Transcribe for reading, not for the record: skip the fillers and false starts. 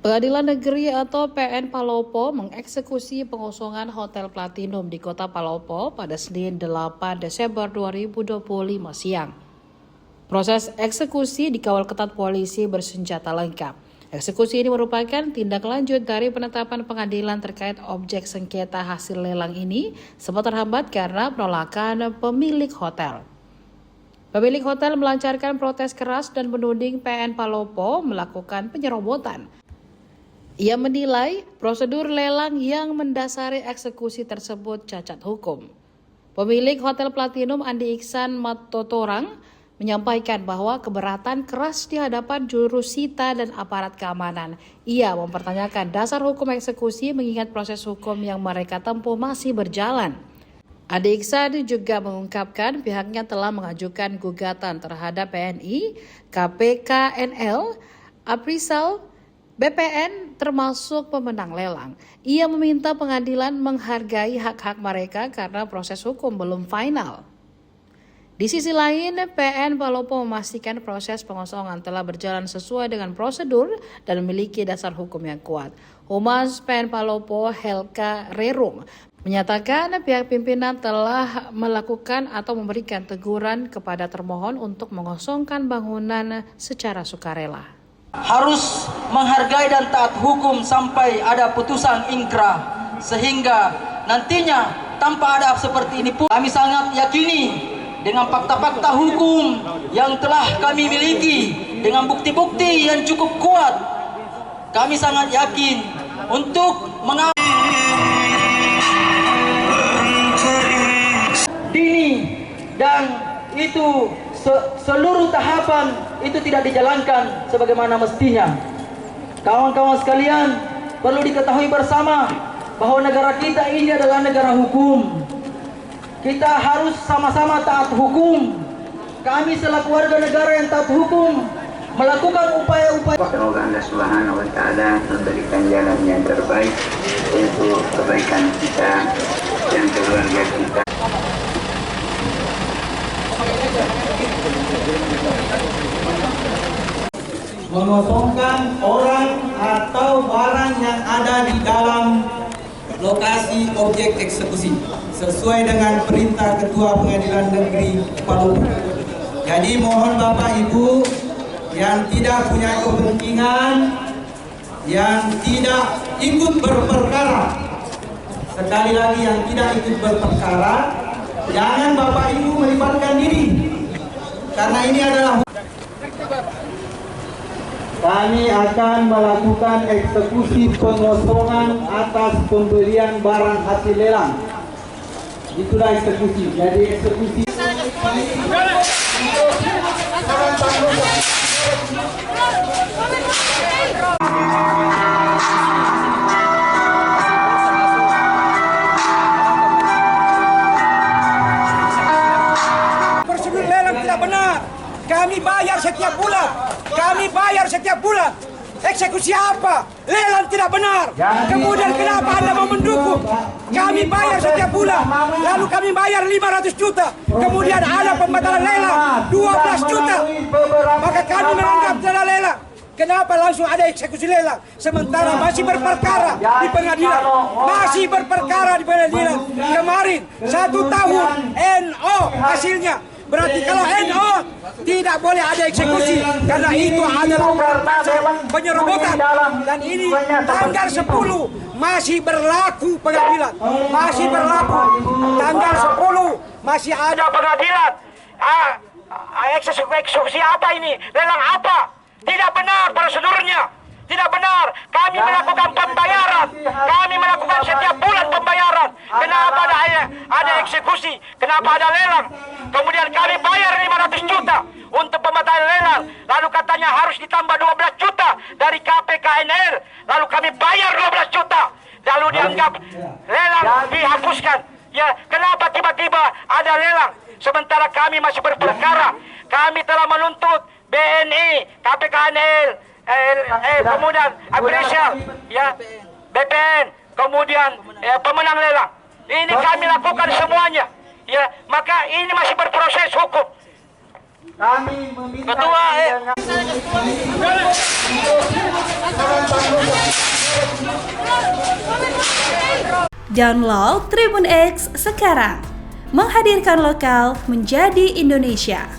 Pengadilan Negeri atau PN Palopo mengeksekusi pengosongan Hotel Platinum di Kota Palopo pada Senin 8 Desember 2025 siang. Proses eksekusi dikawal ketat polisi bersenjata lengkap. Eksekusi ini merupakan tindak lanjut dari penetapan pengadilan terkait objek sengketa hasil lelang ini sempat terhambat karena penolakan pemilik hotel. Pemilik hotel melancarkan protes keras dan menuding PN Palopo melakukan penyerobotan. Ia menilai prosedur lelang yang mendasari eksekusi tersebut cacat hukum. Pemilik Hotel Platinum Andi Iksan Matotorang menyampaikan bahwa keberatan keras di hadapan jurusita dan aparat keamanan. Ia mempertanyakan dasar hukum eksekusi mengingat proses hukum yang mereka tempuh masih berjalan. Andi Iksan juga mengungkapkan pihaknya telah mengajukan gugatan terhadap PNI, KPKNL, Aprisal, BPN termasuk pemenang lelang. Ia meminta pengadilan menghargai hak-hak mereka karena proses hukum belum final. Di sisi lain, PN Palopo memastikan proses pengosongan telah berjalan sesuai dengan prosedur dan memiliki dasar hukum yang kuat. Humas PN Palopo Helka Rerung menyatakan pihak pimpinan telah melakukan atau memberikan teguran kepada termohon untuk mengosongkan bangunan secara sukarela. Harus menghargai dan taat hukum sampai ada putusan ingkrah, sehingga nantinya tanpa ada seperti ini pun kami sangat yakini dengan fakta-fakta hukum yang telah kami miliki dengan bukti-bukti yang cukup kuat, kami sangat yakin untuk dini dan itu seluruh tahapan itu tidak dijalankan sebagaimana mestinya. Kawan-kawan sekalian, perlu diketahui bersama bahwa negara kita ini adalah negara hukum. Kita harus sama-sama taat hukum. Kami selaku warga negara yang taat hukum melakukan upaya-upaya. Semoga Allah Subhanahu wa Ta'ala memberikan jalan yang terbaik untuk kebaikan kita dan keluarga kita. Mengosongkan orang atau barang yang ada di dalam lokasi objek eksekusi sesuai dengan perintah Ketua Pengadilan Negeri Palopo. Jadi mohon Bapak Ibu yang tidak punya kepentingan, yang tidak ikut berperkara, sekali lagi yang tidak ikut berperkara, jangan Bapak Ibu melibatkan diri, karena ini adalah kami akan melakukan eksekusi pengosongan atas pembelian barang hasil lelang. Itulah eksekusi. Jadi eksekusi prosedur lelang tidak benar. Kami bayar setiap bulan. Kami bayar setiap bulan. Eksekusi apa? Lelang tidak benar. Kemudian kenapa Anda mau mendukung? Kami bayar setiap bulan. Lalu kami bayar 500 juta. Kemudian ada pembatalan lelang 12 juta. Maka kami menganggap tidak lelang. Kenapa langsung ada eksekusi lelang? Sementara masih berperkara di pengadilan. Masih berperkara di pengadilan. Kemarin 1 tahun NO hasilnya. Berarti kalau NO tidak boleh ada eksekusi karena itu adalah penyerobotan, dan ini tanggal 10 masih berlaku pengadilan, masih berlaku tanggal 10 masih ada pengadilan. Eksekusi apa ini? Lelang apa? Tidak benar prosedurnya. Tidak benar. Kami melakukan pembayaran. Kami melakukan setiap bulan pembayaran. Kenapa ada eksekusi? Kenapa ada lelang? Kemudian kami bayar 500 juta untuk pembatalan lelang. Lalu katanya harus ditambah 12 juta dari KPKNL. Lalu kami bayar 12 juta. Lalu dianggap lelang dihapuskan. Ya, kenapa tiba-tiba ada lelang? Sementara kami masih berperkara. Kami telah menuntut BNI, KPKNL, kemudian Aprisal, ya, BPN, kemudian pemenang lelang. Ini kami lakukan semuanya. Ya, maka ini masih berproses hukum. Kami meminta dengan Download Tribun X sekarang, menghadirkan lokal menjadi Indonesia.